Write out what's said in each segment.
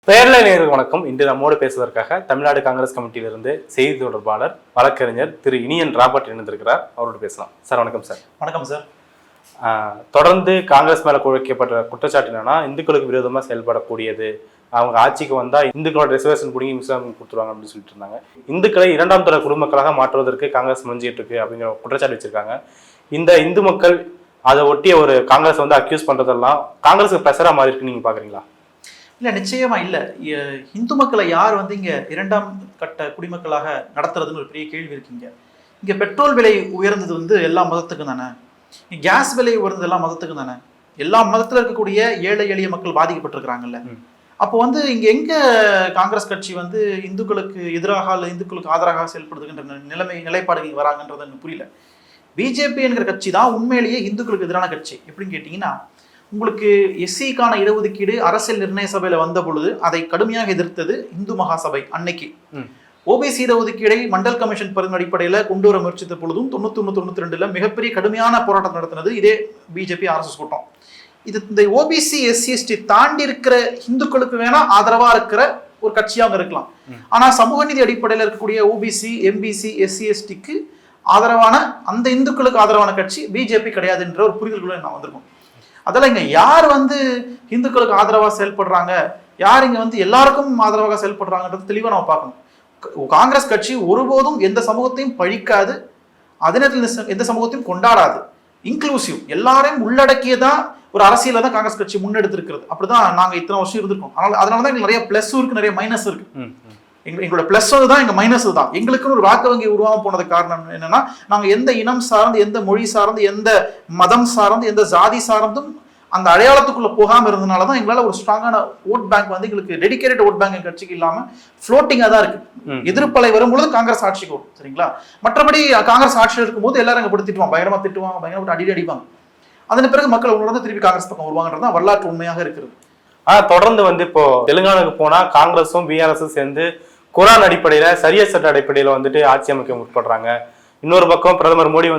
பேரலை நேயர்களுக்கு வணக்கம். இன்று நம்மோடு பேசுவதற்காக தமிழ்நாடு காங்கிரஸ் கமிட்டியிலிருந்து செய்தி தொடர்பாளர் வழக்கறிஞர் திரு இனியன் ராபர்ட் இணைந்திருக்கிறார். அவரோடு பேசலாம். சார் வணக்கம். சார் வணக்கம். சார் தொடர்ந்து காங்கிரஸ் மேல குழைக்கப்பட்ட குற்றச்சாட்டு என்னன்னா, இந்துக்களுக்கு விரோதமாக செயல்படக்கூடியது, அவங்க ஆட்சிக்கு வந்தா இந்துக்களோட ரிசர்வேஷன் பிடிங்கி முஸ்லிம் கொடுத்துருவாங்க அப்படின்னு சொல்லிட்டு இருந்தாங்க. இந்துக்களை இரண்டாம் தர குடிமக்களாக மாற்றுவதற்கு காங்கிரஸ் முயற்சிட்டு இருக்கு அப்படிங்கிற குற்றச்சாட்டு வச்சிருக்காங்க. இந்த இந்து மக்கள் அதை ஒட்டிய ஒரு காங்கிரஸ் அக்யூஸ் பண்றதெல்லாம் காங்கிரஸுக்கு பிரஷரா மாறி இருக்கு, நீங்க பாக்குறீங்களா? இல்லை, நிச்சயமா இல்லை. இந்து மக்களை யார் இங்கே இரண்டாம் கட்ட குடிமக்களாக நடத்துறதுன்னு ஒரு பெரிய கேள்வி இருக்குங்க. இங்கே பெட்ரோல் விலை உயர்ந்தது எல்லா மதத்துக்கும் தானே, கேஸ் விலை உயர்ந்தது எல்லா மதத்துக்கும் தானே, எல்லா மதத்தில் இருக்கக்கூடிய ஏழை எளிய மக்கள் பாதிக்கப்பட்டிருக்கிறாங்கல்ல. அப்போ இங்கே எங்கே காங்கிரஸ் கட்சி இந்துக்களுக்கு எதிராக அல்லது இந்துக்களுக்கு ஆதரவாக செயல்படுத்துகின்ற நிலைப்பாடு இங்கே வராங்கன்றது எனக்கு புரியல. பிஜேபி என்கிற கட்சி தான் உண்மையிலேயே இந்துக்களுக்கு எதிரான கட்சி. எப்படின்னு கேட்டிங்கன்னா, உங்களுக்கு எஸ்சிக்கான இடஒதுக்கீடு அரசியல் நிர்ணய சபையில வந்த பொழுது அதை கடுமையாக எதிர்த்தது இந்து மகாசபை. அன்னைக்கு ஓபிசி இடஒதுக்கீடை மண்டல் கமிஷன் பரிந்துரை அடிப்படையில கொண்டு வர முயற்சித்த பொழுதும் 91-92 மிகப்பெரிய கடுமையான போராட்டம் நடத்தினது இதே பிஜேபி RSS கூட்டம். இந்த ஓபிசி SC/ST தாண்டி இருக்கிற இந்துக்களுக்கு வேணா ஆதரவா இருக்கிற ஒரு கட்சியாக இருக்கலாம். ஆனா சமூக நீதி அடிப்படையில் இருக்கக்கூடிய ஓபிசி MBC SC/STக்கு ஆதரவான அந்த இந்துக்களுக்கு ஆதரவான கட்சி பிஜேபி கிடையாதுன்ற ஒரு புரிதல்களை நான் வந்திருக்கோம். அதெல்லாம் இங்க யார் இந்துக்களுக்கு ஆதரவா செயல்படுறாங்க, யார் இங்க எல்லாருக்கும் ஆதரவாக செயல்படுறாங்கன்றது தெளிவா நம்ம பார்க்கணும். காங்கிரஸ் கட்சி ஒருபோதும் எந்த சமூகத்தையும் பழிக்காது, அதே நேரத்தில் எந்த சமூகத்தையும் கொண்டாடாது. இன்க்ளூசிவ், எல்லாரையும் உள்ளடக்கியதான் ஒரு அரசியல தான் காங்கிரஸ் கட்சி முன்னெடுத்திருக்கிறது. அப்படிதான் நாங்க இத்தனை வருஷம் இருந்திருக்கோம். அதனாலதான் எங்களுக்கு நிறைய பிளஸ் இருக்கு, நிறைய மைனஸ் இருக்கு. எங்களோட பிளஸ் தான் எங்க மைனஸ் தான். எங்களுக்குன்னு ஒரு வாக்கு வங்கி உருவாக போனது காரணம் என்னன்னா, நாங்க எந்த இனம் சார்ந்து, எந்த மொழி சார்ந்து, எந்த மதம் சார்ந்து, எந்த ஜாதி சார்ந்தும் அந்த அடையாளத்துக்குள்ள போகாம இருந்ததுனாலதான் எங்களால ஒரு ஸ்ட்ராங்கான ஓட் பேங்க் எங்களுக்கு டெடிகேட்டட் ஓட் பேங்க் கட்சிக்கு இல்லாம ஃப்ளோட்டிங்கா தான் இருக்கு. எதிர்ப்பலை வரும்பொழுது காங்கிரஸ் ஆட்சிக்கு வரும், சரிங்களா? மற்றபடி காங்கிரஸ் ஆட்சியில் இருக்கும்போது எல்லாரும் எங்க போட்டு திட்டுவாங்க, பயங்கரமா திட்டுவாங்க, பயங்கரமா அடிப்பாங்க. அதன் பிறகு மக்கள் உணர்ந்து திருப்பி காங்கிரஸ் பக்கம் வருவாங்கன்றதான் வரலாற்று உண்மையாக இருக்கிறது. தொடர்ந்து இப்போ தெலுங்கானாக்கு போனா காங்கிரஸும் BRS சேர்ந்து குரான் அடிப்படையில சரியா சட்ட அடிப்படையில ஆட்சி அமைக்க முற்படுறாங்க. இன்னொரு பக்கம் பிரதமர் மோடி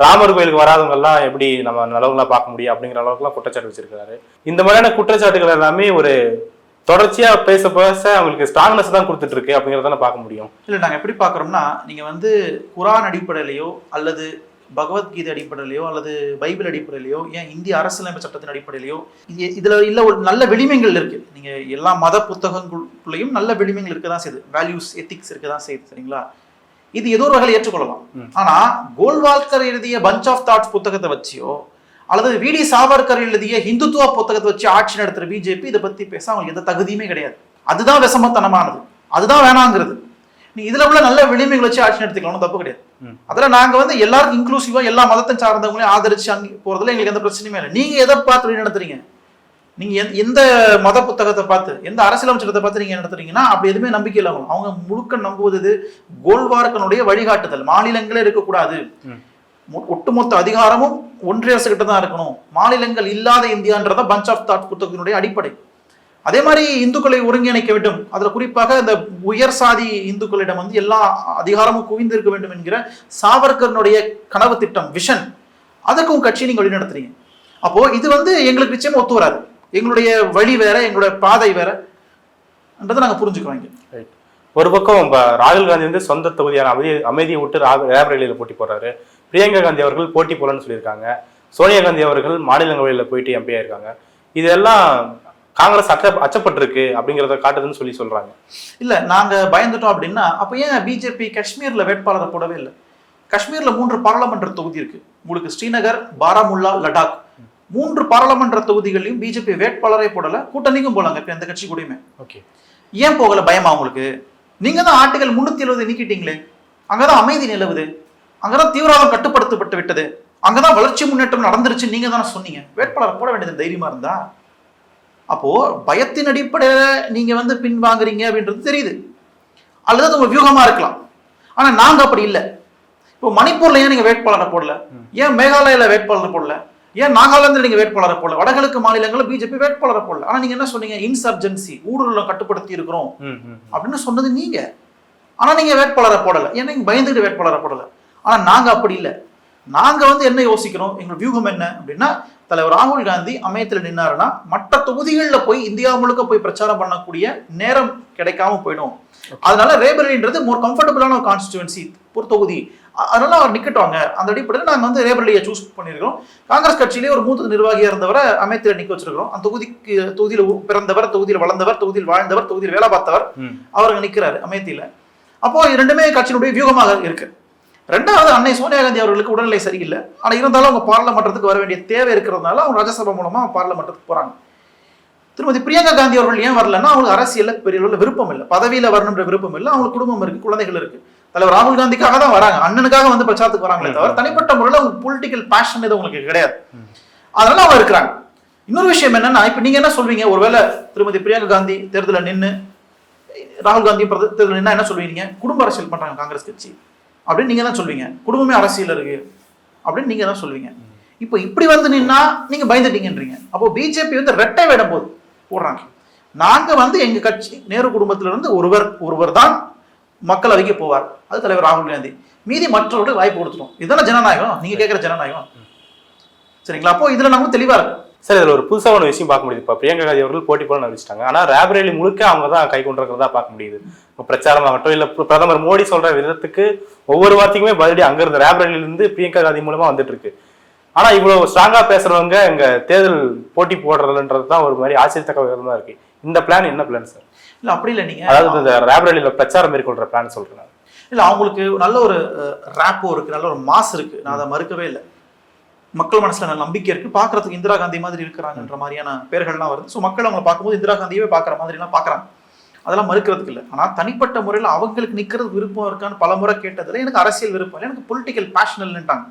ராமர் கோயிலுக்கு வராதவங்க எல்லாம் எப்படி நம்ம நல்லவங்களா பார்க்க முடியும் அப்படிங்கிற அளவுக்கு எல்லாம் குற்றச்சாட்டு வச்சிருக்காரு. இந்த மாதிரியான குற்றச்சாட்டுகள் எல்லாமே ஒரு தொடர்ச்சியா பேச அவங்களுக்கு ஸ்ட்ராங்னஸ் தான் கொடுத்துட்டு இருக்கு அப்படிங்கிறத பார்க்க முடியும். இல்ல, நாங்க எப்படி பாக்குறோம்னா, நீங்க குரான் அடிப்படையிலையோ அல்லது பகவத்கீதை அடிப்படையிலையோ அல்லது பைபிள் அடிப்படையிலையோ, ஏன் இந்திய அரசியலமைப்பு சட்டத்தின் அடிப்படையிலையோ இதுல இல்ல ஒரு நல்ல விளிமைகள் இருக்கு. நீங்க எல்லா மத புத்தகங்களுக்குள்ளேயும் நல்ல விளிமைகள் இருக்கதான் செய்யுது, வேல்யூஸ் எத்திக்ஸ் இருக்கதான் செய்யுது, சரிங்களா? இது ஏதோ ஒரு வகையில் ஏற்றுக்கொள்ளலாம். ஆனா கோல்வால்கர் எழுதிய பஞ்ச் ஆஃப் தாட்ஸ் புத்தகத்தை வச்சியோ அல்லது VD சாவர்கர் எழுதிய ஹிந்துத்துவ புத்தகத்தை வச்சு ஆட்சி நடத்துற பிஜேபி இதை பத்தி பேச அவங்களுக்கு எந்த தகுதியுமே கிடையாது. அதுதான் விஷமத்தனமானது, அதுதான் வேணாங்கிறது. நீ இதுல உள்ள நல்ல விளிமைகளை வச்சு ஆட்சி நடத்திக்கலாம், தப்பு கிடையாது. அதெல்லாம் நாங்க எல்லாருக்கும் இன்க்ளூசிவா எல்லா மதத்தை சார்ந்தவங்களையும் ஆதரிச்சு அங்கே போறதுல எங்களுக்கு எந்த பிரச்சனையுமே இல்லை. நீங்க எதை பார்த்து வழி நடத்துறீங்க? நீங்க எந்த மத புத்தகத்தை பார்த்து, எந்த அரசியலமைச்சத்தை பார்த்து நீங்க நடத்துறீங்கன்னா அப்படி எதுவுமே நம்பிக்கை இல்லை. அவங்க முழுக்க நம்புவது கோல்வார்க்கனுடைய வழிகாட்டுதல். மாநிலங்களே இருக்கக்கூடாது, ஒட்டுமொத்த அதிகாரமும் ஒன்றிய அரசு கிட்ட தான் இருக்கணும், மாநிலங்கள் இல்லாத இந்தியான்றத பஞ்ச் ஆஃப் தாட் புத்தகத்தினுடைய அடிப்படை. அதே மாதிரி இந்துக்களை ஒருங்கிணைக்க வேண்டும், அதுல குறிப்பாக இந்த உயர் சாதி இந்துக்களிடம் எல்லா அதிகாரமும் குவிந்து இருக்க வேண்டும் என்கிற சாவர்கருடைய கனவு திட்டம், விஷன், அதுக்கும் கட்சி நீங்க வழிநடத்துறீங்க. அப்போ இது எங்களுக்கு நிச்சயமா ஒத்து வராது. எங்களுடைய வழி வேற, எங்களுடைய பாதை வேற என்றதை நாங்க புரிஞ்சுக்கிறோம். ஒரு பக்கம் ராகுல் காந்தி சொந்த தொகுதியான அமைதியை விட்டு ரேபரேலியில போட்டி போடுறாரு. பிரியங்கா காந்தி அவர்கள் போட்டி போடலன்னு சொல்லியிருக்காங்க. சோனியா காந்தி அவர்கள் மாநிலங்களவையில் போயிட்டு MP ஆயிருக்காங்க. இதெல்லாம் காங்கிரஸ் அச்சப்பட்டிருக்கு அப்படிங்கிறத காட்டுதுன்னு சொல்றாங்க. இல்ல, நாங்க பயந்துட்டோம் அப்படின்னா அப்ப ஏன் பிஜேபி காஷ்மீர்ல வேட்பாளரை போடவே இல்லை? காஷ்மீர்ல 3 பாராளுமன்ற தொகுதி இருக்கு உங்களுக்கு, ஸ்ரீநகர், பாராமுல்லா, லடாக். 3 பாராளுமன்ற தொகுதிகளையும் பிஜேபி வேட்பாளரை போடல, கூட்டணிக்கும் போலாங்க இப்ப எந்த கட்சி கூடயுமே. ஏன் போகல? பயமா உங்களுக்கு? நீங்க தான் ஆர்டிகல் 370 நீக்கிட்டீங்களே, அங்கதான் அமைதி நிலவுது, அங்கதான் தீவிரவாதம் கட்டுப்படுத்தப்பட்டு விட்டது, அங்கதான் வளர்ச்சி முன்னேற்றம் நடந்துருச்சு நீங்க தானே சொன்னீங்க. வேட்பாளர் போட வேண்டியது தைரியமா இருந்தா. அப்போ பயத்தின் அடிப்படையில நீங்க பின்வாங்குறீங்க அப்படின்றது தெரியுது, அல்லது அது உங்க வியூகமா இருக்கலாம். ஆனா நாங்க அப்படி இல்லை. இப்போ மணிப்பூர்ல ஏன் நீங்க வேட்பாளரை போடல? ஏன் மேகாலயில வேட்பாளரை போடல? ஏன் நாகாலாந்துல நீங்க வேட்பாளரை போடல? வடகிழக்கு மாநிலங்களில் பிஜேபி வேட்பாளரை போடல. ஆனா நீங்க என்ன சொன்னீங்க? இன்சர்ஜென்சி, ஊடுருவலை கட்டுப்படுத்தி இருக்கிறோம் அப்படின்னு சொன்னது நீங்க. ஆனா நீங்க வேட்பாளரை போடல, ஏன்னா நீங்க பயந்துட்டு வேட்பாளரை போடல. ஆனா நாங்க அப்படி இல்லை. நாங்க வந்து என்ன யோசிக்கிறோம், எங்க வியூகம் என்ன அப்படின்னா, தலைவர் ராகுல் காந்தி அமையத்தில் நின்னாருன்னா மற்ற தொகுதிகளில் போய் இந்தியா முழுக்க போய் பிரச்சாரம் பண்ணக்கூடிய நேரம் கிடைக்காம போயிடும். அதனால ரேபரேலின்றது மோர் கம்ஃபர்டபுளான ஒரு கான்ஸ்டிடுவன்சி, ஒரு தொகுதி. அதனால அவர் நிக்கட்டுவாங்க. அந்த அடிப்படையில் நாங்கள் வந்து ரேபரலியை சூஸ் பண்ணியிருக்கிறோம். காங்கிரஸ் கட்சியிலே ஒரு மூத்த நிர்வாகியாக இருந்தவரை அமையத்தில் நிக்க வச்சிருக்கிறோம். அந்த தொகுதியில் பிறந்தவர், தொகுதியில் வளர்ந்தவர், தொகுதியில் வாழ்ந்தவர், தொகுதியில் வேலை பார்த்தவர், அவர் நிற்கிறாரு அமையத்தில். அப்போ இரண்டுமே கட்சியினுடைய வியூகமாக இருக்கு. ரெண்டாவது, அன்னை சோனியா காந்தி அவர்களுக்கு உடல்நிலை சரியில்லை. ஆனால் இருந்தாலும் அவங்க பார்லமெண்டத்துக்கு வர வேண்டிய தேவை இருக்கிறதுனால அவங்க ராஜ்யசபா மூலமா பார்லமெண்டத்துக்கு போறாங்க. திருமதி பிரியங்கா காந்தி அவர்கள் ஏன் வரலன்னா, அவங்களுக்கு அரசியல்ல பெரிய அளவில் விருப்பம் இல்லை, பதவியில வரணுன்ற விருப்பம் இல்லை. அவங்களுக்கு குடும்பம் இருக்கு, குழந்தைகள் இருக்கு. தலைவர் ராகுல் காந்திக்காக தான் வராங்க, அண்ணனுக்காக வந்து பிரச்சாரத்துக்கு வராங்களே தவிர தனிப்பட்ட முறையில் அவங்க பொலிட்டிக்கல் பேஷன் எதுவும் உங்களுக்கு கிடையாது. அதனால அவங்க இருக்கிறாங்க. இன்னொரு விஷயம் என்னன்னா, இப்ப நீங்க என்ன சொல்வீங்க, ஒருவேளை திருமதி பிரியங்கா காந்தி தேர்தலில் நின்று ராகுல் காந்தி தேர்தலில் நின்னா என்ன சொல்வீங்க? குடும்ப அரசியல் பண்றாங்க காங்கிரஸ் கட்சி அப்படின்னு நீங்க தான் சொல்வீங்க. குடும்பமே அரசியல் இருக்கு அப்படின்னு நீங்க தான் சொல்வீங்க. இப்போ இப்படி வந்து நின்னா நீங்க பயந்துட்டீங்கன்றீங்க. அப்போ பிஜேபி வந்து ரெட்டை வேடம் போது போடுறாங்க. நாங்க வந்து எங்க கட்சி நேரு குடும்பத்திலிருந்து ஒருவர் தான் மக்களவைக்கு போவார், அது தலைவர் ராகுல் காந்தி. மீதி மற்றவர்கள் வாய்ப்பு கொடுத்துட்டோம். இதுதானே ஜனநாயகம், நீங்க கேட்கிற ஜனநாயகம். சரிங்களா? அப்போ இதுல நம்ம தெளிவா இருக்கு. சார், இதுல ஒரு புதுசான விஷயம் பார்க்க முடியுது. இப்போ பிரியங்கா காந்தி அவர்கள் போட்டி போட அறிவிச்சிட்டாங்க. ஆனா ரேபரேலி முழுக்க அவங்க தான் கை கொண்டிருக்கிறதா பார்க்க முடியுது. பிரச்சாரம் ஆகட்டும், இல்ல பிரதமர் மோடி சொல்ற விதத்துக்கு ஒவ்வொரு வார்த்தைக்குமே பதிலடி அங்க இருந்து ரேபரேலில இருந்து பிரியங்கா காந்தி மூலமா வந்துட்டு இருக்கு. ஆனா இவ்வளவு ஸ்ட்ராங்கா பேசுறவங்க இங்க தேர்தல் போட்டி போடுறதுன்றது தான் ஒரு மாதிரி ஆச்சரியத்தக்க விதமா இருக்கு. இந்த பிளான் என்ன பிளான் சார்? இல்ல அப்படி இல்லை, நீங்க அதாவது இந்த ரேபரேலில பிரச்சாரம் மேற்கொள்ற பிளான் சொல்றேன். இல்ல அவங்களுக்கு நல்ல ஒரு ரேப்போ இருக்கு, நல்ல ஒரு மாஸ் இருக்கு, நான் அதை மறுக்கவே இல்லை. மக்கள் மனசுல நல்ல நம்பிக்கை இருக்கு. பாக்குறதுக்கு இந்திரா காந்தி மாதிரி இருக்கிறாங்கன்ற மாதிரியான பேர்கள்லாம் வருது. ஸோ மக்கள் அவங்க பார்க்கும்போது இந்திரா காந்தியவே பார்க்குற மாதிரி எல்லாம் பாக்குறாங்க. அதெல்லாம் மறுக்கிறதுக்கு இல்லை. ஆனா தனிப்பட்ட முறையில் அவங்களுக்கு நிக்கிறது விருப்பம் இருக்கான்னு பல முறை கேட்டதுல எனக்கு அரசியல் விருப்பம் இல்லை, எனக்கு பொலிட்டிக்கல் பேஷன் இல்லைன்ட்டாங்க.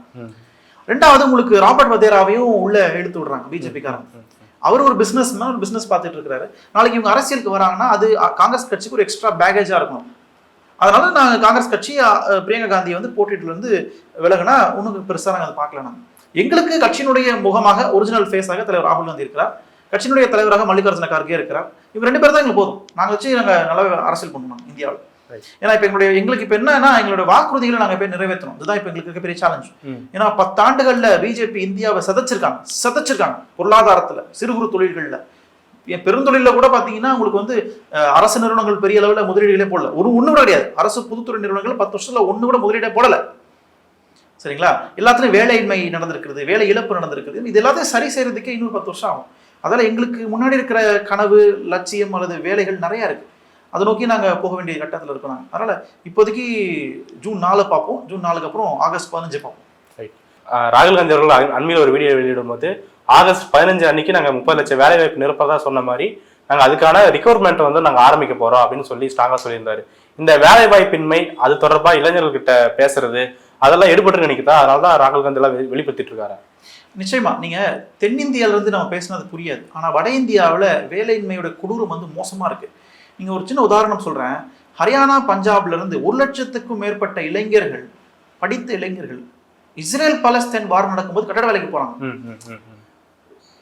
ரெண்டாவது, உங்களுக்கு ராபர்ட் வதேராவையும் உள்ள எடுத்து விடுறாங்க பிஜேபிக்காரங்க. அவர் ஒரு பிசினஸ் மேன், ஒரு பிசினஸ் பார்த்துட்டு இருக்கிறாரு. நாளைக்கு இவங்க அரசியலுக்கு வராங்கன்னா அது காங்கிரஸ் கட்சிக்கு ஒரு எக்ஸ்ட்ரா பேகேஜா இருக்கணும். அதனால நாங்கள் காங்கிரஸ் கட்சி பிரியங்கா காந்தி வந்து போட்டியில இருந்து விலகுனா ஒன்றும் பெருசாக நாங்கள் அதை பார்க்கல. நாங்கள் எங்களுக்கு கட்சியினுடைய முகமாக ஒரிஜினல் ஃபேஸாக தலைவர் ராகுல் காந்தி இருக்கிறார், கட்சியினுடைய தலைவராக மல்லிகார்ஜுன கார்கே இருக்கிறார். இவங்க ரெண்டு பேர் தான் எங்களுக்கு போதும். நாங்கள் வச்சு நாங்கள் நல்லா அரசியல் பண்ணணும் இந்தியாவில். ஏன்னா இப்போ எங்களுக்கு இப்போ என்னன்னா, எங்களோட வாக்குறுதிகளை நாங்கள் போய் நிறைவேற்றணும். இதுதான் இப்போ எங்களுக்கு இருக்க பெரிய சேலஞ்ச். ஏன்னா 10 ஆண்டுகள்ல பிஜேபி இந்தியாவை சதைச்சிருக்காங்க. பொருளாதாரத்துல, சிறு குறு தொழில்கள்ல, பெருந்தொழில கூட பாத்தீங்கன்னா உங்களுக்கு வந்து அரசு நிறுவனங்கள் பெரிய அளவில் முதலீடுகளே போடல. ஒண்ணு கூட கிடையாது. அரசு பொதுத்துறை நிறுவனங்கள் 10 வருஷத்துல ஒண்ணு கூட முதலீடே போடல. சரிங்களா? எல்லாத்துலயும் வேலையின்மை நடந்திருக்கிறது, வேலை இழப்பு நடந்திருக்கிறது. இது எல்லாத்தையும் சரி செய்யறதுக்கே இன்னும் 10 வருஷம் ஆகும். அதனால எங்களுக்கு முன்னாடி இருக்கிற கனவு, லட்சியம் அல்லது வேலைகள் நிறைய இருக்கு. அதை நோக்கி நாங்கள் போக வேண்டிய கட்டத்தில் இருக்கோம். அதனால இப்போதைக்கு ஜூன் 4 பார்ப்போம். ஜூன் 4க்கு அப்புறம் ஆகஸ்ட் 15 பார்ப்போம். ராகுல் காந்தி அவர்கள் அண்மையில் ஒரு வீடியோ வெளியிடும் போது ஆகஸ்ட் 15 அன்னைக்கு நாங்கள் 30 லட்சம் வேலை வாய்ப்பு நிரப்பதா சொன்ன மாதிரி நாங்கள் அதுக்கான ரிக்ரூட்மெண்ட் வந்து நாங்கள் ஆரம்பிக்க போறோம் அப்படின்னு சொல்லி ஸ்ட்ராங்கா சொல்லியிருந்தாரு. இந்த வேலை வாய்ப்பின்மை அது தொடர்பா இளைஞர்கள்கிட்ட பேசுறது அதெல்லாம் எடுபட்டு நினைக்குதா? அதனாலதான் ராகுல் காந்தி எல்லாம் வெளிப்படுத்திட்டு இருக்காரு. நிச்சயமா நீங்க தென்னிந்தியால இருந்து நம்ம பேசினது புரியாது. ஆனா வட இந்தியாவில் வேலையின்மையோட கொடூரம் வந்து மோசமா இருக்கு. நீங்க ஒரு சின்ன உதாரணம் சொல்றேன். ஹரியானா, பஞ்சாப்ல இருந்து 1 லட்சத்துக்கும் மேற்பட்ட இளைஞர்கள், படித்த இளைஞர்கள் இஸ்ரேல் பாலஸ்தீன் வார் நடக்கும்போது கட்டட வேலைக்கு போறாங்க.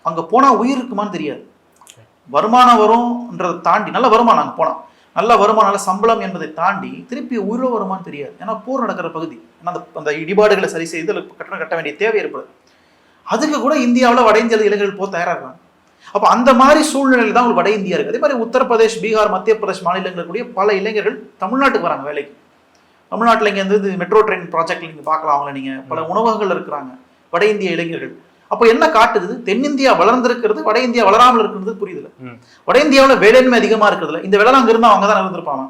அங்க போனா உயிர் இருக்குமான்னு தெரியாது. வருமானம் வரும்ன்றதை தாண்டி நல்ல வருமானம், அங்க போனா நல்ல வருமானம், நல்ல சம்பளம் என்பதை தாண்டி திருப்பி உயிரோ வருமானு தெரியாது. ஏன்னா போர் நடக்கிற பகுதி. ஏன்னா அந்த இடிபாடுகளை சரி செய்து கட்டணம் கட்ட வேண்டிய தேவை ஏற்படுது. அதுக்கு கூட இந்தியாவில் வட இந்திய இளைஞர்கள் போக தயாரா இருக்காங்க. அப்ப அந்த மாதிரி சூழ்நிலையில் தான் வட இந்தியா இருக்கு. அதே மாதிரி உத்தரப்பிரதேஷ், பீகார், மத்திய பிரதேஷ் மாநிலங்கள் கூடிய பல இளைஞர்கள் தமிழ்நாட்டுக்கு வராங்க வேலைக்கு. தமிழ்நாட்டில் இங்க இருந்து மெட்ரோ ட்ரெயின் ப்ராஜெக்ட்ல நீங்க பார்க்கலாம். அவங்கள நீங்க பல உணவகங்கள் இருக்கிறாங்க வட இந்திய இளைஞர்கள். அப்போ என்ன காட்டுது? தென்னிந்தியா வளர்ந்திருக்கிறது, வட இந்தியா வளராமல் இருக்கிறது புரியுதுல. வட இந்தியாவில் வேலையின்மை அதிகமா இருக்கிறதுல இந்த வேலை அங்க இருந்தா அவங்க தான் இருந்திருப்பாங்க.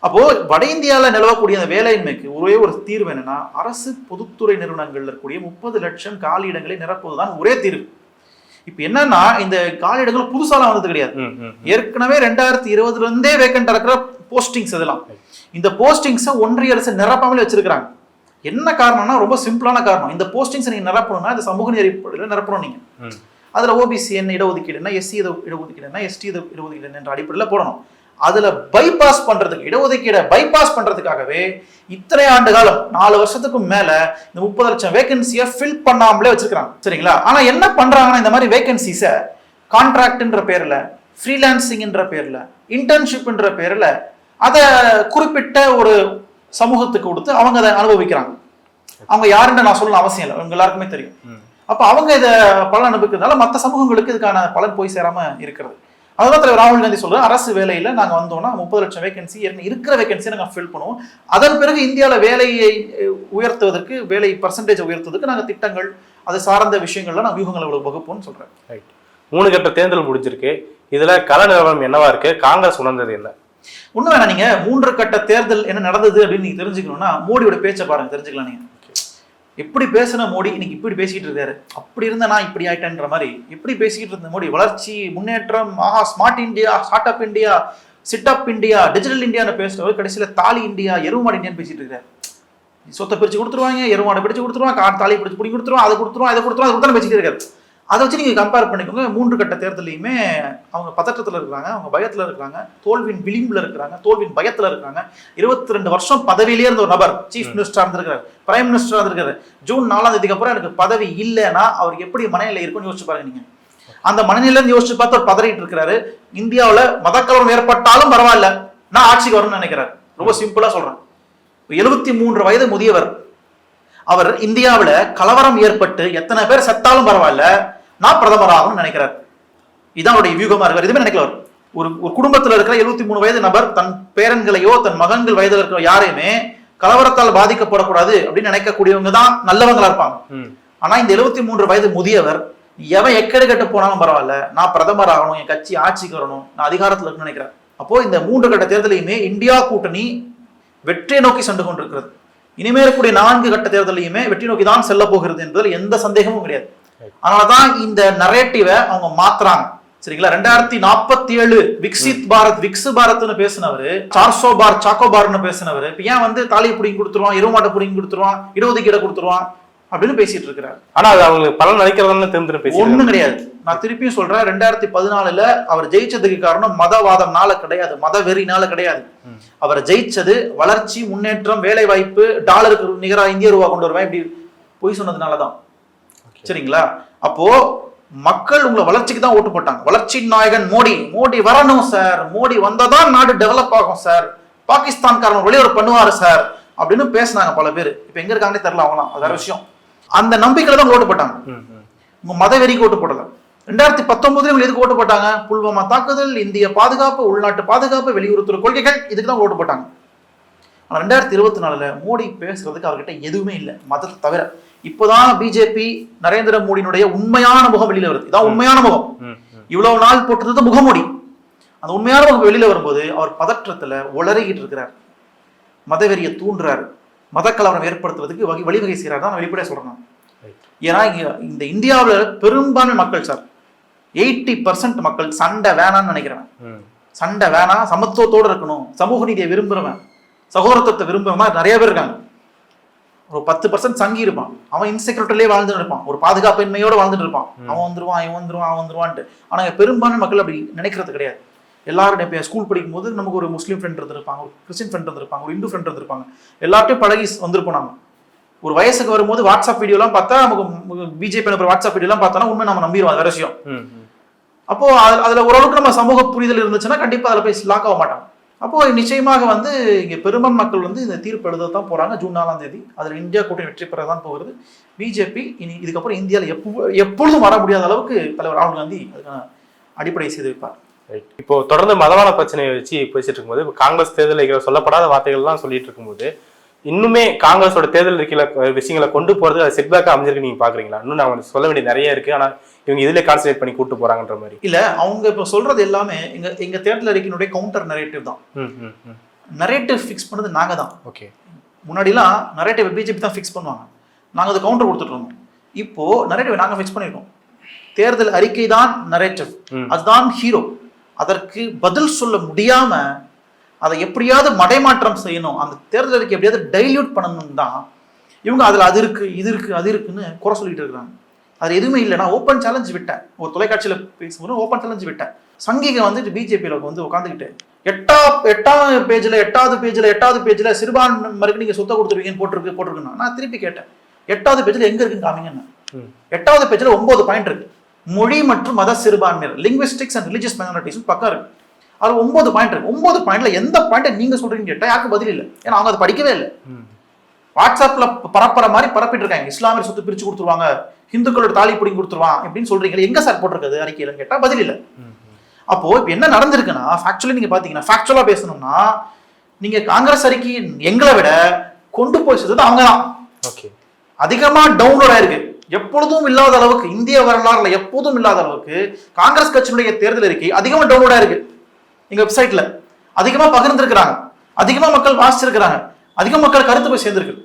அப்போ வட இந்தியாவில் நிலவக்கூடிய அந்த வேலையின்மைக்கு ஒரே ஒரு தீர்வு என்னன்னா, அரசு பொதுத்துறை நிறுவனங்கள்ல இருக்கக்கூடிய 30 லட்சம் காலி இடங்களை நிரப்புவதுதான் ஒரே தீர்வு. இப்ப என்னன்னா, இந்த காலி இடங்கள் புதுசாலாம் வந்தது கிடையாது. ஏற்கனவே 2020 இருந்தே வேக்கண்ட் இருக்கிற போஸ்டிங்ஸ் இதெல்லாம். இந்த போஸ்டிங்ஸை ஒன்றிய அரசு நிரப்பாமலே வச்சிருக்காங்க. என்ன காரணம்னா, ரொம்ப சிம்பிளான காரணம். இந்த போஸ்டிங்ஸ் நீங்க நிரப்பணும்னா இந்த சமூக நீதி அடிப்படையில் நிரப்பணும். நீங்க அதுல ஓபிசி என்ன இடஒதுக்கீடு என்ன, எஸ்சி இடஒதுக்கீடு என்ன, எஸ்டி இடஒதுக்கீடு என்ற அடிப்படையில் போடணும். அதுல பைபாஸ் பண்றதுக்கு, இடஒதுக்கீடை பைபாஸ் பண்றதுக்காகவே இத்தனை ஆண்டு காலம் 4 வருஷத்துக்கும் மேல இந்த 30 லட்சம் வேகன்சியை ஃபில் பண்ணாமலே வச்சிருக்காங்க. சரிங்களா? ஆனா என்ன பண்றாங்கன்னா, இந்த மாதிரி வேகன்சிஸை கான்ட்ராக்ட்ன்ற பேர்ல, ஃப்ரீலான்சிங்ன்ற பேர்ல, இன்டர்ன்ஷிப்ன்ற பேர்ல அதை குறிப்பிட்ட ஒரு சமூகத்துக்கு கொடுத்து அவங்க அதை அனுபவிக்கிறாங்க. அவங்க யாருன்னு நான் சொல்லணும் அவசியம் இல்லை, உங்க எல்லாருக்குமே தெரியும். அப்ப அவங்க இதை பலன் அனுபவிக்கிறதுனால மற்ற சமூகங்களுக்கு இதுக்கான பலன் போய் சேராம இருக்கிறது. அதுதான் தலைவர் ராகுல் காந்தி சொல்றாரு, அரசு வேலையில நாங்க வந்தோம்னா 30 லட்சம் வேகன்சி இருக்கிற வேகன்சியை நாங்க ஃபில் பண்ணுவோம். அதன் பிறகு இந்தியாவில் வேலையை உயர்த்துவதற்கு, வேலை பர்சன்டேஜ் உயர்த்துவதற்கு நாங்க திட்டங்கள், அது சார்ந்த விஷயங்கள்ல நான் வியூகங்களை வகுப்போம்னு சொல்றேன். 3 கட்ட தேர்தல் முடிஞ்சிருக்கு. இதுல கள நிலவரம் என்னவா இருக்கு? காங்கிரஸ் உணர்ந்தது என்ன? ஒண்ணு வேணா, நீங்க 3 கட்ட தேர்தல் என்ன நடந்தது அப்படின்னு நீங்க தெரிஞ்சுக்கணும்னா மோடியோட பேச்சை பாருங்க, தெரிஞ்சுக்கலாம். நீங்க எப்படி பேசுன மோடி இன்னைக்கு இப்படி பேசிக்கிட்டு இருக்காரு, அப்படி இருந்த நான் இப்படி ஆயிட்டேன்ற மாதிரி எப்படி பேசிக்கிட்டு இருந்த மோடி வளர்ச்சி, முன்னேற்றம், ஆஹா smart India, start up India, sit up India, digital இந்தியான்னு பேசுறவர் கடைசியில தாலி இந்தியா, எருமாடு இந்தியான்னு பேசிட்டு இருக்காரு. சொத்தை பிரிச்சு கொடுத்துருவாங்க, எருமாடை பிடிச்சு கொடுத்துருவாங்க, தாலி பிடிச்சு பிடி கொடுத்துருவான், அதை கொடுத்துருவான், அதை கொடுத்துருவான், அதை கொடுத்தா பேசிட்டு இருக்காரு. அதை வச்சு நீங்க கம்பேர் பண்ணிக்கோங்க. 3 கட்ட தேர்தலையுமே அவங்க பதற்றத்துல இருக்கிறாங்க, அவங்க பயத்துல இருக்கிறாங்க, தோல்வியின் விளிம்புல இருக்கிறாங்க, தோல்வியின் பயத்துல இருக்கிறாங்க. 22 வருஷம் பதவியிலே இருந்த ஒரு நபர் சீஃப் மினிஸ்டரா இருந்திருக்காரு, பிரைம் மினிஸ்டரா இருந்திருக்காரு. ஜூன் 4ஆம் தேதிக்கு அப்புறம் எனக்கு பதவி இல்லைன்னா அவருக்கு எப்படி மனநிலை இருக்குன்னு யோசிச்சு பாருங்க. நீங்க அந்த மனநிலையில யோசிச்சு பார்த்து அவர் பதறிட்டு இருக்கிறாரு. இந்தியாவில் மதக்கலவரம் ஏற்பட்டாலும் பரவாயில்ல, நான் ஆட்சிக்கு வரணும்னு நினைக்கிறாரு. ரொம்ப சிம்பிளா சொல்றேன். 73 வயது முதியவர் அவர் இந்தியாவில் கலவரம் ஏற்பட்டு எத்தனை பேர் செத்தாலும் பரவாயில்ல, நான் பிரதமர் ஆகணும்னு நினைக்கிறார். இதான் அவருடைய வியூகமா இருக்கார். எதுவுமே நினைக்கல. ஒரு குடும்பத்தில் இருக்கிற 73 வயது நபர் தன் பேரன்களையோ தன் மகன்கள் வயதில் இருக்கிற யாரையுமே கலவரத்தால் பாதிக்கப்படக்கூடாது அப்படின்னு நினைக்கக்கூடியவங்க தான் நல்லவங்களா இருப்பாங்க. ஆனா இந்த 73 வயது முதியவர் எவன் எக்கெடு கட்டு போனாலும் பரவாயில்ல, நான் பிரதமர் ஆகணும், என் கட்சி ஆட்சிக்கு வரணும், நான் அதிகாரத்தில் இருக்குன்னு நினைக்கிறேன். அப்போ இந்த 3 கட்ட தேர்தலையுமே இந்தியா கூட்டணி வெற்றியை நோக்கி சென்று கொண்டிருக்கிறது. இனிமே இருக்கக்கூடிய 4 கட்ட தேர்தலையுமே வெற்றி நோக்கி தான் செல்ல போகிறது என்பதில் எந்த சந்தேகமும் கிடையாது. அதனாலதான் இந்த நரேட்டிவை அவங்க மாத்துறாங்க. சரிங்களா? 2047 விக்சித் பாரத், விக்ஸ் பாரத்னு பேசினவரு, 400 பார் சாக்கோ பார்னு பேசினவரு இப்ப ஏன் வந்து தாலியை பிடிங்கி கொடுத்துருவான், எருமாட்டை பிடிங்கி கொடுத்துருவான், இடஒதுக்கீடை கொடுத்துருவான் அப்படின்னு பேசிட்டு இருக்கிறாரு. ஆனா அது அவங்களுக்கு பலன் அளிக்கிறதுன்னு தெரிஞ்சு ஒண்ணும் கிடையாது. நான் திருப்பியும் சொல்றேன், 2014 அவர் ஜெயிச்சதுக்கு காரணம் மதவாதம்னால கிடையாது, மத வெறினால கிடையாது. அவர் ஜெயிச்சது வளர்ச்சி, முன்னேற்றம், வேலை வாய்ப்பு, டாலருக்கு நிகரா இந்திய ரூபா கொண்டு வருவேன் இப்படி பொய் சொன்னதுனாலதான். சரிங்களா? அப்போ மக்கள் உங்களை வளர்ச்சிக்கு தான் ஓட்டு போட்டாங்க. வளர்ச்சி நாயகன் மோடி, மோடி வரணும் சார், மோடி வந்தாதான் நாடு டெவலப் ஆகும் சார், பாகிஸ்தான்காரன் வெளியூர் பண்ணுவாரு சார் அப்படின்னு பேசினாங்க பல பேர். இப்ப எங்க இருக்காங்கன்னே தெரியல அவங்களாம், அது வேற விஷயம். அந்த நம்பிக்கையில தான் ஓட்டு போட்டாங்க. உங்க மத வெறிக்கு ஓட்டு போடல. 2019 எதுக்கு ஓட்டு போட்டாங்க? புல்வாமா தாக்குதல், இந்திய பாதுகாப்பு, உள்நாட்டு பாதுகாப்பு, வெளியுறவுத்துறை கொள்கைகள், இதுக்கு தான் ஓட்டு போட்டாங்க. ஆனா 2024 மோடி பேசுறதுக்கு அவர்கிட்ட எதுவுமே இல்லை, மதத்தை தவிர. இப்போதான் பிஜேபி நரேந்திர மோடியினுடைய உண்மையான முகம் வெளியில வருது. இதான் உண்மையான முகம். இவ்வளவு நாள் போட்டது முகமூடி. அந்த உண்மையான முகம் வெளியில வரும்போது அவர் பதற்றத்துல உளறிக்கிட்டு இருக்கிறார், மதவெறியை தூண்டுறாரு, மதக்கலவரம் ஏற்படுத்துவதற்கு வழிவகை செய்யறாரு தான் வெளிப்படையா சொல்றேன். ஏன்னா இந்த இந்தியாவில் பெரும்பான்மை மக்கள் சார், 80% மக்கள் சண்டை வேணான்னு நினைக்கிறேன். சண்டை வேணாம், சமத்துவத்தோடு இருக்கணும், சமூக நீதியை விரும்புறவன், சகோதரத்துவத்தை விரும்புறவன் நிறைய பேர் இருக்காங்க. ஒரு 10% சங்கி இருப்பான், அவன் இன்செக்யூரிட்டிலே வாழ்ந்துட்டு இருப்பான், ஒரு பாதுகாப்பின்மையோட வாழ்ந்துட்டு இருப்பான், அவன் வந்துருவான், இவன் வந்துருவான், அவன் வந்துருவான்ட்டு. ஆனா பெரும்பான்மை மக்கள் அப்படி நினைக்கிறது கிடையாது. எல்லாரும் இப்போ ஸ்கூல் படிக்கும் போது நமக்கு ஒரு முஸ்லீம் ஃப்ரெண்ட் இருந்திருப்பாங்க, ஒரு கிறிஸ்டின் ஃப்ரெண்ட் இருந்திருப்பாங்க, ஒரு இந்து ஃப்ரெண்ட் இருந்திருப்பாங்க, எல்லார்ட்டையும் பழகி வந்திருப்போம். நாம ஒரு வயசுக்கு வரும்போது வாட்ஸ்அப் வீடியோலாம் பார்த்தா, நமக்கு பிஜேபி அனுப்புற வாட்ஸ்அப் வீடியோலாம் பார்த்தோன்னா உண்மை நம்ம நம்பிடுவோம், அது விஷயம். அப்போ அதுல ஓரளவுக்கு நம்ம சமூக புரிதல் இருந்துச்சுன்னா கண்டிப்பா அதில் போய் லாக் ஆக மாட்டாங்க. அப்போ நிச்சயமாக வந்து இங்க பெரும்பான்மை மக்கள் வந்து இந்த தீர்ப்பு எழுதத்தான் போறாங்க ஜூன் 4ஆம் தேதி. அதுல இந்தியா கூட்டணி வெற்றி பெறதான் போகிறது. பிஜேபி இனி இதுக்கப்புறம் இந்தியாவில் எப்பொழுதும் வர முடியாத அளவுக்கு தலைவர் ராகுல் காந்தி அதுக்கான அடிப்படை செய்து வைப்பார். இப்போ தொடர்ந்து மதவான பிரச்சனையை வச்சு பேசிட்டு இருக்கும்போது, காங்கிரஸ் தேர்தல் சொல்லப்படாத வார்த்தைகள்லாம் சொல்லிட்டு இருக்கும்போது, இன்னுமே காங்கிரஸோட தேர்தல் இருக்கையில விஷயங்களை கொண்டு போறது அது செட்பேக்கா அமைஞ்சிருக்கு நீங்க பாக்குறீங்களா? இன்னும் நான் சொல்ல வேண்டிய நிறைய இருக்கு, ஆனா இவங்க இதுல கான்சன்ட்ரேட் பண்ணி கூட்டு போறாங்கன்ற மாதிரி இல்ல. அவங்க இப்ப சொல்றது எல்லாமே எங்க தேர்தல் அறிக்கையினுடைய கவுண்டர் நரேட்டிவ் தான். நரேட்டிவ் ஃபிக்ஸ் பண்ணது நாங்க தான். ஓகே. முன்னாடிலாம் நரேட்டிவ் பிஜேபி தான் ஃபிக்ஸ் பண்ணுவாங்க, நாங்க அதை கவுண்டர் கொடுத்துட்டு இருந்தோம். இப்போ நரேட்டிவ் நாங்க ஃபிக்ஸ் பண்ணிருக்கோம். தேர்தல் அறிக்கை தான் நரேட்டிவ், அதுதான் ஹீரோ. அதற்கு பதில் சொல்ல முடியாம அதை எப்படியாவது மடைமாற்றம் செய்யணும், அந்த தேர்தல் அறிக்கை எப்படியாவது டைல்யூட் பண்ணணும் தான் இவங்க அதுல அது இருக்கு, இது இருக்கு, அது இருக்குன்னு குறை சொல்லிட்டு இருக்கிறாங்க. அது எதுவுமே இல்லை. நான் ஓப்பன் சேலஞ்ச் விட்டேன், ஒரு தொலைக்காட்சியில பேசும்போது ஓப்பன் சேலஞ்ச் விட்டேன். சங்கிக வந்துட்டு பிஜேபியில வந்து உட்காந்துக்கிட்டு 8வது பேஜ்ல சிறுபான்மைக்கு நீங்க சொத்தை கொடுத்துருவீங்கன்னு போட்டிருக்குன்னா நான் திருப்பி கேட்டேன், 8வது பேஜ்ல எங்க இருக்குன்னு காமிங்கன்னு. 8வது பேஜ்ல 9 பாயிண்ட் இருக்கு. மொழி மற்றும் மத சிறுபான்மையர், லிங்குவிஸ்டிக்ஸ் அண்ட் ரிலிஜியஸ் மைனாரிட்டிஸ் பக்கம் இருக்கு. அது 9 பாயிண்ட் இருக்கு. 9 பாயிண்ட்ல எந்த பாயிண்ட் நீங்க சொல்றீங்கன்னு கேட்டா யாருக்கும் பதில் இல்லை, ஏன்னா அவங்க அதை படிக்கவே இல்லை. வாட்ஸ்அப்ல பரப்புற மாதிரி பரப்பிட்டு இருக்காங்க. இஸ்லாமிய சொத்து பிரிச்சு கொடுத்துருவாங்க, ஹிந்துக்களோட தாலி பிடிங்கி கொடுத்துருவான் அப்படின்னு சொல்றீங்க. எங்க சார் போட்டிருக்குது அறிக்கையிலன்னு கேட்டா பதில் இல்லை. அப்போ இப்ப என்ன நடந்திருக்குன்னா, ஃபேக்சுவலி நீங்க பாத்தீங்கன்னா, ஃபேக்சுவலா பேசணும்னா, நீங்க காங்கிரஸ் அறிக்கை எங்களை விட கொண்டு போய் சேர்த்தது அவங்கதான். அதிகமா டவுன்லோட் ஆயிருக்கு. எப்பொழுதும் இல்லாத அளவுக்கு, இந்திய வரலாறுல எப்போதும் இல்லாத அளவுக்கு காங்கிரஸ் கட்சியினுடைய தேர்தல் அறிக்கை அதிகமா டவுன்லோட் ஆயிருக்கு. எங்க வெப்சைட்ல அதிகமா பகிர்ந்திருக்கிறாங்க, அதிகமா மக்கள் வாசிச்சிருக்கிறாங்க, அதிக மக்கள் கருத்து போய் சேர்ந்திருக்கு.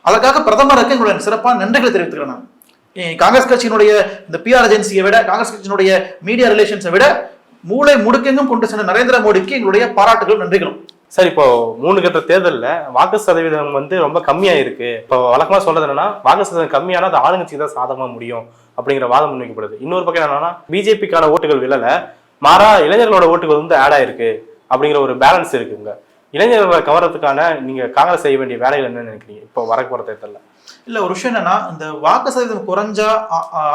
அதற்காக பிரதமருக்கு எங்களுடைய சிறப்பான நன்றிகளை தெரிவித்துக்கிறேன். நான் காங்கிரஸ் கட்சியினுடைய இந்த பிஆர் ஏஜென்சியை விட, காங்கிரஸ் கட்சியினுடைய மீடியா ரிலேஷன்ஸை விட மூளை முடுக்கெங்கும் கொண்டு சென்ற நரேந்திர மோடிக்கு எங்களுடைய பாராட்டுகளும் நன்றிகளும். சார், இப்போ 3 கட்ட தேர்தலில் வாக்கு சதவீதம் வந்து ரொம்ப கம்மியா இருக்கு. இப்போ வழக்கமா சொல்றது என்னன்னா, வாக்கு சதவீதம் கம்மியானா அது ஆளுங்கட்சி தான் சாதகமா முடியும் அப்படிங்கிற வாதம் முன்வைக்கப்படுது. இன்னொரு பக்கம் என்னன்னா, பிஜேபிக்கான ஓட்டுகள் விழல, மாறா இளைஞர்களோட ஓட்டுகள் வந்து ஆட் ஆயிருக்கு அப்படிங்கிற ஒரு பேலன்ஸ் இருக்குங்க. இளைஞர்களை கவரத்துக்கான நீங்க காங்கிரஸ் செய்ய வேண்டிய வேலைகள் என்னன்னு நினைக்கிறீங்க இப்போ வரப்போற தேர்தலில்? இல்ல, ஒரு விஷயம் என்னன்னா, இந்த வாக்கு சதவீதம் குறைஞ்சா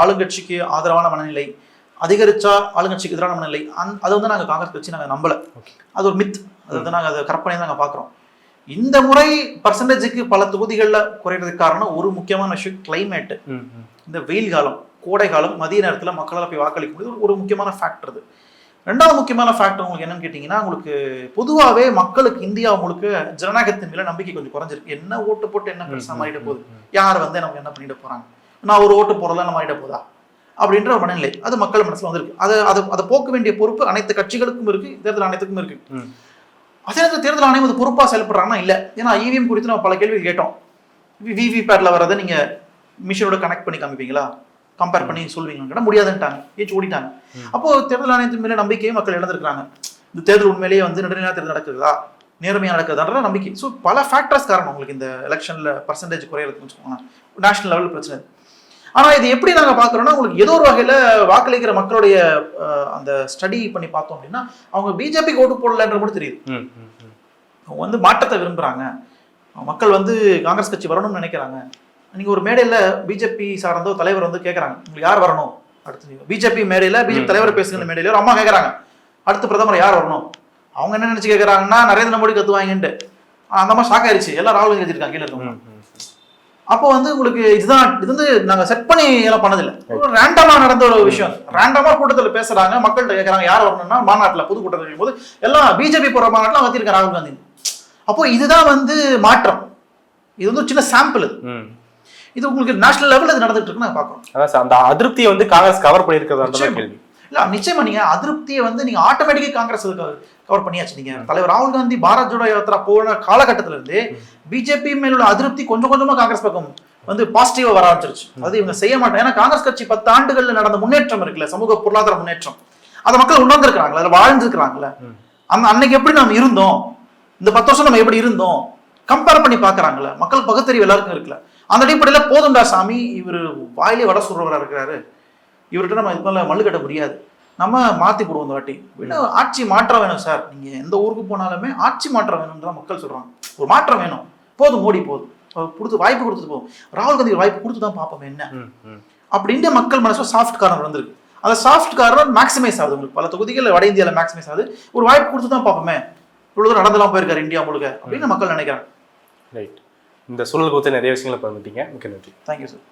ஆளுங்கட்சிக்கு ஆதரவான மனநிலை, அதிகரிச்சா ஆளுங்கட்சிக்கு எதிரான மனநிலை, அது வந்து நாங்கள் காங்கிரஸ் கட்சி நாங்கள் நம்பல. அது ஒரு மித். அது வந்து நாங்கள் அதை கற்பனை தான் நாங்கள் பார்க்குறோம். இந்த முறை பர்சன்டேஜுக்கு பல தொகுதிகளில் குறையிறதுக்கு காரணம் ஒரு முக்கியமான விஷயம், கிளைமேட்டு. இந்த வெயில் காலம், கோடை காலம், மதிய நேரத்தில் மக்களால் போய் வாக்களிக்க முடியுது, ஒரு முக்கியமான ஃபேக்டர் அது. ரெண்டாவது முக்கியமான ஃபேக்டர் உங்களுக்கு என்னன்னு கேட்டிங்கன்னா, உங்களுக்கு பொதுவாகவே மக்களுக்கு இந்தியா முழுக்க ஜனநாயகத்தின் மேலே நம்பிக்கை கொஞ்சம் குறைஞ்சிருக்கு. என்ன ஓட்டு போட்டு என்ன பெருசாக மாறிட போகுது, யார் வந்து நமக்கு என்ன பண்ணிட்டு போகிறாங்க, நான் ஒரு ஓட்டு போகிறதா என்ன மாறிட போதா அப்படின்ற ஒரு மனநிலை அது மக்கள் மனசுல வந்திருக்கு. அதை போக்க வேண்டிய பொறுப்பு அனைத்து கட்சிகளுக்கும் இருக்கு, தேர்தல் ஆணையத்துக்கும் இருக்கு. அதே நேரத்தில் தேர்தல் ஆணையம் அது பொறுப்பா செயல்படுறாங்கன்னா இல்லை. ஏன்னா இவிஎம் குறித்து நம்ம பல கேள்வி கேட்டோம். விவிபேட்ல வரதை நீங்க மிஷினோட கனெக்ட் பண்ணி காமிப்பீங்களா, கம்பேர் பண்ணி சொல்வீங்கன்னு கேட்டால் முடியாதுன்ட்டாங்க, ஏச்சு ஓடிட்டாங்க. அப்போ தேர்தல் ஆணையத்தின் மேலே நம்பிக்கையும் மக்கள் இழந்திருக்காங்க. இந்த தேர்தல் உண்மையிலேயே வந்து நடுநிலையான தேர்தல் நடக்குதா, நேர்மையாக நடக்குதுன்ற நம்பிக்கை. ஸோ பல ஃபேக்டர்ஸ் காரணம் உங்களுக்கு இந்த எலெக்ஷன்ல பர்சன்டேஜ் குறையிறதுன்னு வச்சுக்கோங்க, நேஷனல் லெவல் பிரச்சனை. ஆனா இது எப்படி நாங்க பாக்குறோம்னா, உங்களுக்கு ஏதோ ஒரு வகையில வாக்களிக்கிற மக்களுடைய அந்த ஸ்டடி பண்ணி பார்த்தோம் அப்படின்னா, அவங்க பிஜேபிக்கு ஓட்டு போடலன்ற மட்டும் தெரியுது. அவங்க வந்து மாற்றத்தை விரும்புறாங்க, மக்கள் வந்து காங்கிரஸ் கட்சி வரணும்னு நினைக்கிறாங்க. நீங்க ஒரு மேடையில பிஜேபி சார்ந்த தலைவர் வந்து கேட்கறாங்க, உங்களுக்கு யார் வரணும் அடுத்து, பிஜேபி மேடையில பிஜேபி தலைவர் பேசுகிற மேடையில ஒரு அம்மா கேட்கறாங்க, அடுத்து பிரதமர் யார் வரணும். அவங்க என்ன நினைச்சு கேட்கறாங்கன்னா, நரேந்திர மோடி கத்துவாங்கன்ட்டு. அந்த மாதிரி ஷாக் ஆயிடுச்சு, எல்லாம் ராகுல் காந்தி இருக்காங்க கீழே இருக்கவங்க. அப்போ வந்து உங்களுக்கு இது வந்து நாங்க செட் பண்ணி எல்லாம் பண்ணதில்லை, ரேண்டமா நடந்த ஒரு விஷயம். ரேண்டமா கூட்டத்தில் பேசுறாங்க, மக்கள்கிட்ட கேட்கறாங்க யார் வரணும்னா, மாநாட்டில் பொது கூட்டத்தில் போது எல்லாம் பிஜேபி போற மாநாட்டில் வச்சிருக்காங்க ராகுல் காந்தி. அப்போ இதுதான் வந்து மாற்றம். இது வந்து சின்ன சாம்பிள். இது உங்களுக்கு நேஷனல் லெவலில் இது நடந்துட்டு இருக்கு நான் பாக்குறோம். அதான் அந்த அதிருப்தியை வந்து காங்கிரஸ் கவர் பண்ணியிருக்கிறதா கேள்வி. இல்ல, நிச்சயமா நீங்க அதிருப்தியை வந்து நீங்க ஆட்டோமேட்டிக்கா காங்கிரஸ் கவர் பண்ணியாச்சு. நீங்க தலைவர் ராகுல் காந்தி பாரத் ஜோடோ யாத்திரா போன காலகட்டத்தில இருந்து பிஜேபி மேல உள்ள அதிருப்தி கொஞ்சம் கொஞ்சமா காங்கிரஸ் பக்கம் வந்து பாசிட்டிவா வர ஆரம்பிச்சிருச்சு. அது இவங்க செய்ய மாட்டாங்க. ஏன்னா காங்கிரஸ் கட்சி 10 ஆண்டுகள்ல நடந்த முன்னேற்றம் இருக்குல்ல, சமூக பொருளாதார முன்னேற்றம், அதை மக்கள் உணர்ந்திருக்கிறாங்களா, அதில் வாழ்ந்துருக்கிறாங்களே. அன்னைக்கு எப்படி நம்ம இருந்தோம், இந்த 10 வருஷம் நம்ம எப்படி இருந்தோம் கம்பேர் பண்ணி பாக்குறாங்களே. மக்கள் பகுத்தறிவு எல்லாருக்கும் இருக்குல்ல. அந்த அடிப்படையில போதும்டா சாமி, இவர் வாயிலே வட சொல்றவரா இருக்கிறாரு, இவர்கிட்ட நம்ம இது மேல மல்லு கட்ட முடியாது, நம்ம மாத்தி போடுவோம் இந்த வாட்டி. ஆட்சி மாற்றம் வேணும் சார். நீங்க எந்த ஊருக்கு போனாலுமே ஆட்சி மாற்றம் வேணும்னு தான் மக்கள் சொல்றாங்க. ஒரு மாற்றம் வேணும், போதும் மோடி போதும், கொடுத்து வாய்ப்பு கொடுத்துட்டு போதும், ராகுல் காந்தி வாய்ப்பு கொடுத்து தான் பார்ப்போம் என்ன அப்படின்ட்டு மக்கள் மனசுல சாஃப்ட் கார்னர் வந்திருக்கு. அந்த சாஃப்ட் கார்னர் மேக்ஸிமைஸ் ஆகுது. உங்களுக்கு பல தொகுதிகள் வட இந்தியாவில் மேக்ஸிமைஸ் ஆகுது. ஒரு வாய்ப்பு கொடுத்து தான் பார்ப்போமே, இவ்வளவு நடந்தெல்லாம் போயிருக்காரு இந்தியா முழுக்க அப்படின்னு மக்கள் நினைக்கிறாங்க. ரைட். இந்த சூழல் குறித்து நிறைய விஷயங்களை பகிர்ந்துட்டீங்க. மிக்க நன்றி. Thank you sir.